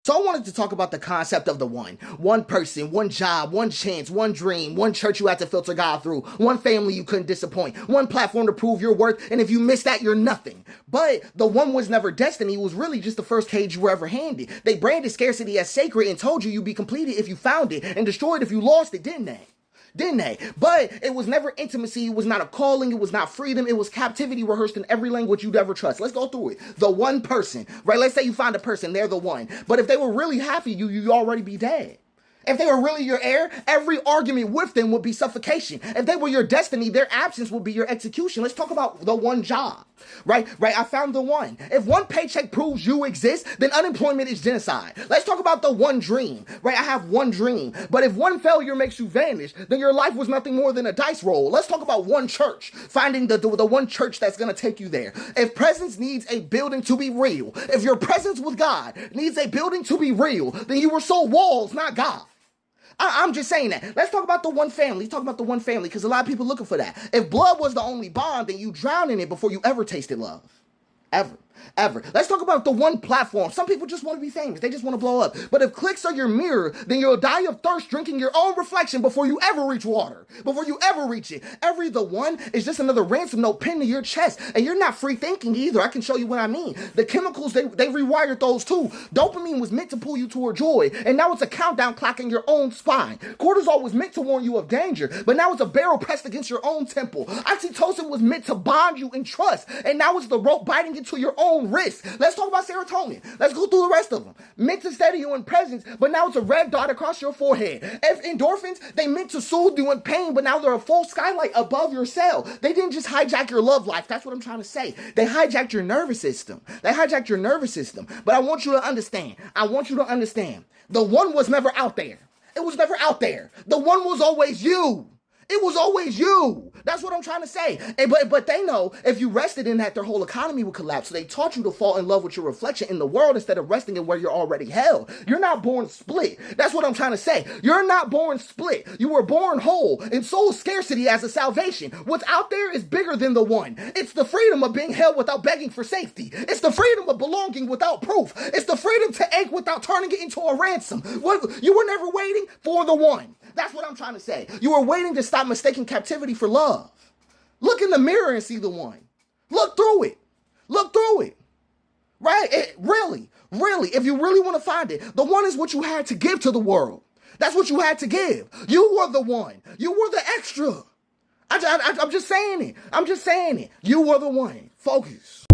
So I wanted to talk about the concept of the one. One person, one job, one chance, one dream, one church you had to filter God through, one family you couldn't disappoint, one platform to prove your worth, and if you miss that, you're nothing. But the one was never destiny, it was really just the first cage you were ever handed. They branded scarcity as sacred and told you'd be completed if you found it and destroyed if you lost it, didn't they? Didn't they? But it was never intimacy. It was not a calling. It was not freedom. It was captivity rehearsed in every language you'd ever trust. Let's go through it. The one person, right? Let's say you find a person, they're the one. But if they were really half of you, you'd already be dead. If they were really your heir, every argument with them would be suffocation. If they were your destiny, their absence would be your execution. Let's talk about the one job, right? I found the one. If one paycheck proves you exist, then unemployment is genocide. Let's talk about the one dream, right? I have one dream. But if one failure makes you vanish, then your life was nothing more than a dice roll. Let's talk about one church, finding the one church that's going to take you there. If presence needs a building to be real, if your presence with God needs a building to be real, then you were sold walls, not God. I'm just saying that. Let's talk about the one family. Let's talk about the one family because a lot of people looking for that. If blood was the only bond, then you drown in it before you ever tasted love. Ever. Let's talk about the one platform. Some people just want to be famous. They just want to blow up. But if clicks are your mirror, then you'll die of thirst drinking your own reflection before you ever reach water. Before you ever reach it. Every the one is just another ransom note pinned to your chest. And you're not free thinking either. I can show you what I mean. The chemicals, they rewired those too. Dopamine was meant to pull you toward joy. And now it's a countdown clock in your own spine. Cortisol was meant to warn you of danger. But now it's a barrel pressed against your own temple. Oxytocin was meant to bond you in trust. And now it's the rope biting into your own wrist. Let's talk about serotonin. Let's go through the rest of them. Meant to steady you in presence, but now it's a red dot across your forehead. If endorphins, they meant to soothe you in pain, but now they're a full skylight above your cell. They didn't just hijack your love life. That's what I'm trying to say. They hijacked your nervous system. But I want you to understand. The one was never out there. It was never out there. The one was always you. It was always you. That's what I'm trying to say. But they know if you rested in that, their whole economy would collapse. So they taught you to fall in love with your reflection in the world instead of resting in where you're already held. You're not born split. That's what I'm trying to say. You're not born split. You were born whole and soul scarcity as a salvation. What's out there is bigger than the one. It's the freedom of being held without begging for safety. It's the freedom of belonging without proof. It's the freedom to ache without turning it into a ransom. You were never waiting for the one. That's what I'm trying to say. You were waiting to stop mistaking captivity for love. Look in the mirror and see the one. Look through it. Right? Really. If you really want to find it, the one is what you had to give to the world. That's what you had to give. You were the one. You were the extra. I'm just saying it. You were the one. Focus.